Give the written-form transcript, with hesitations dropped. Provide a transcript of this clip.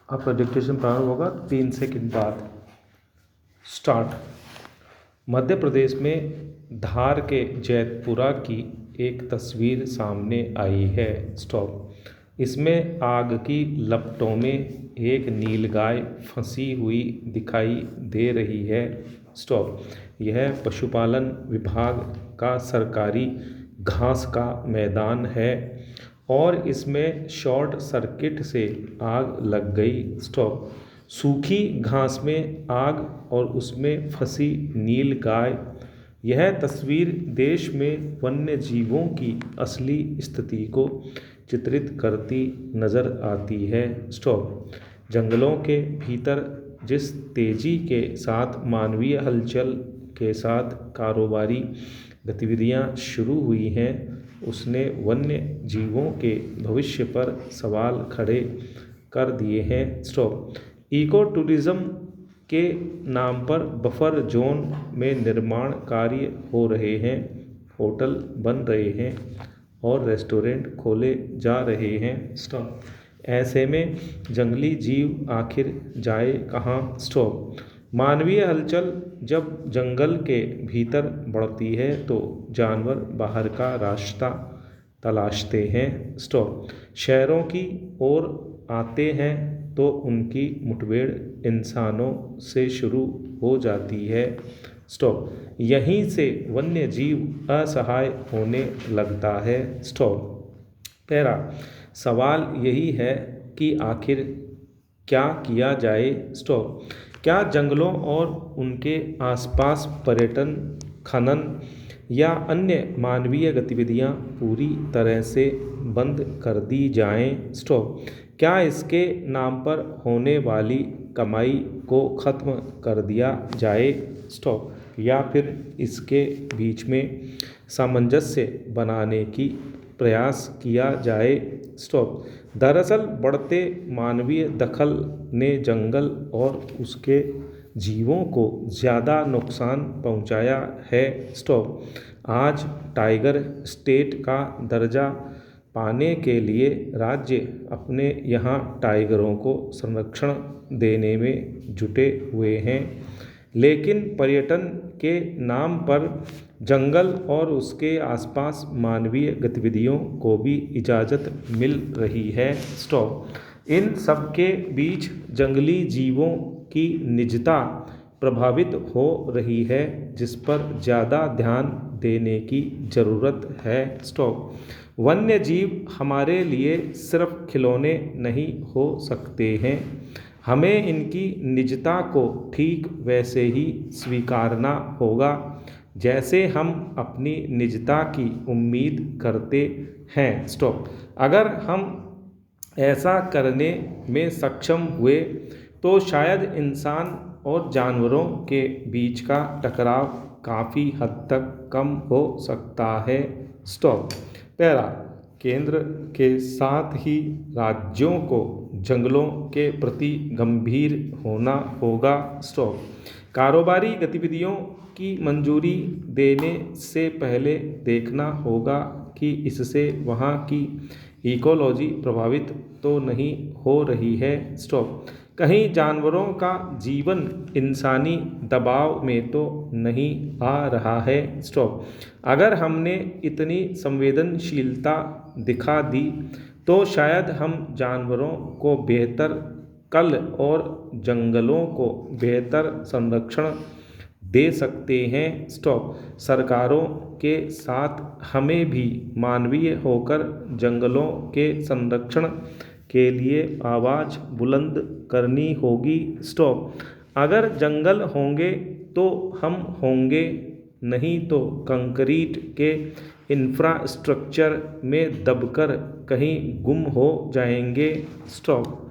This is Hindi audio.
अब प्रोजेक्टेशन प्रारंभ होगा 3 सेकंड बाद। स्टार्ट। मध्य प्रदेश में धार के जैतपुरा की एक तस्वीर सामने आई है। स्टॉप। इसमें आग की लपटों में एक नीलगाय फंसी हुई दिखाई दे रही है। स्टॉप। यह पशुपालन विभाग का सरकारी घास का मैदान है और इसमें शॉर्ट सर्किट से आग लग गई। स्टॉप। सूखी घास में आग और उसमें फंसी नीलगाय। यह तस्वीर देश में वन्य जीवों की असली स्थिति को चित्रित करती नजर आती है। स्टॉप। जंगलों के भीतर जिस तेजी के साथ मानवीय हलचल के साथ कारोबारी गतिविधियां शुरू हुई हैं, उसने वन्य जीवों के भविष्य पर सवाल खड़े कर दिए हैं। स्टॉप। इको टूरिज्म के नाम पर बफर जोन में निर्माण कार्य हो रहे हैं, होटल बन रहे हैं और रेस्टोरेंट खोले जा रहे हैं। स्टॉप। ऐसे में जंगली जीव आखिर जाए कहाँ? स्टॉप। मानवीय हलचल जब जंगल के भीतर बढ़ती है तो जानवर बाहर का रास्ता तलाशते हैं। स्टॉप। शहरों की ओर आते हैं तो उनकी मुठभेड़ इंसानों से शुरू हो जाती है। स्टॉप। यहीं से वन्य जीव असहाय होने लगता है। स्टॉप। पहला सवाल यही है कि आखिर क्या किया जाए? स्टॉप। क्या जंगलों और उनके आसपास पर्यटन, खनन या अन्य मानवीय गतिविधियां पूरी तरह से बंद कर दी जाएं? स्टॉप। क्या इसके नाम पर होने वाली कमाई को ख़त्म कर दिया जाए? स्टॉप। या फिर इसके बीच में सामंजस्य बनाने की प्रयास किया जाए? स्टॉप। दरअसल बढ़ते मानवीय दखल ने जंगल और उसके जीवों को ज़्यादा नुकसान पहुंचाया है। स्टॉप। आज टाइगर स्टेट का दर्जा पाने के लिए राज्य अपने यहाँ टाइगरों को संरक्षण देने में जुटे हुए हैं, लेकिन पर्यटन के नाम पर जंगल और उसके आसपास मानवीय गतिविधियों को भी इजाज़त मिल रही है। स्टॉप। इन सबके बीच जंगली जीवों की निजता प्रभावित हो रही है, जिस पर ज़्यादा ध्यान देने की ज़रूरत है। स्टॉप। वन्य जीव हमारे लिए सिर्फ खिलौने नहीं हो सकते हैं, हमें इनकी निजता को ठीक वैसे ही स्वीकारना होगा जैसे हम अपनी निजता की उम्मीद करते हैं। स्टॉप। अगर हम ऐसा करने में सक्षम हुए तो शायद इंसान और जानवरों के बीच का टकराव काफ़ी हद तक कम हो सकता है। स्टॉप। पहला, केंद्र के साथ ही राज्यों को जंगलों के प्रति गंभीर होना होगा। स्टॉप। कारोबारी गतिविधियों की मंजूरी देने से पहले देखना होगा कि इससे वहाँ की इकोलॉजी प्रभावित तो नहीं हो रही है। स्टॉप। कहीं जानवरों का जीवन इंसानी दबाव में तो नहीं आ रहा है? स्टॉप। अगर हमने इतनी संवेदनशीलता दिखा दी तो शायद हम जानवरों को बेहतर कल और जंगलों को बेहतर संरक्षण दे सकते हैं। स्टॉप। सरकारों के साथ हमें भी मानवीय होकर जंगलों के संरक्षण के लिए आवाज़ बुलंद करनी होगी। स्टॉप। अगर जंगल होंगे तो हम होंगे, नहीं तो कंक्रीट के इंफ्रास्ट्रक्चर में दबकर कहीं गुम हो जाएंगे। स्टॉप।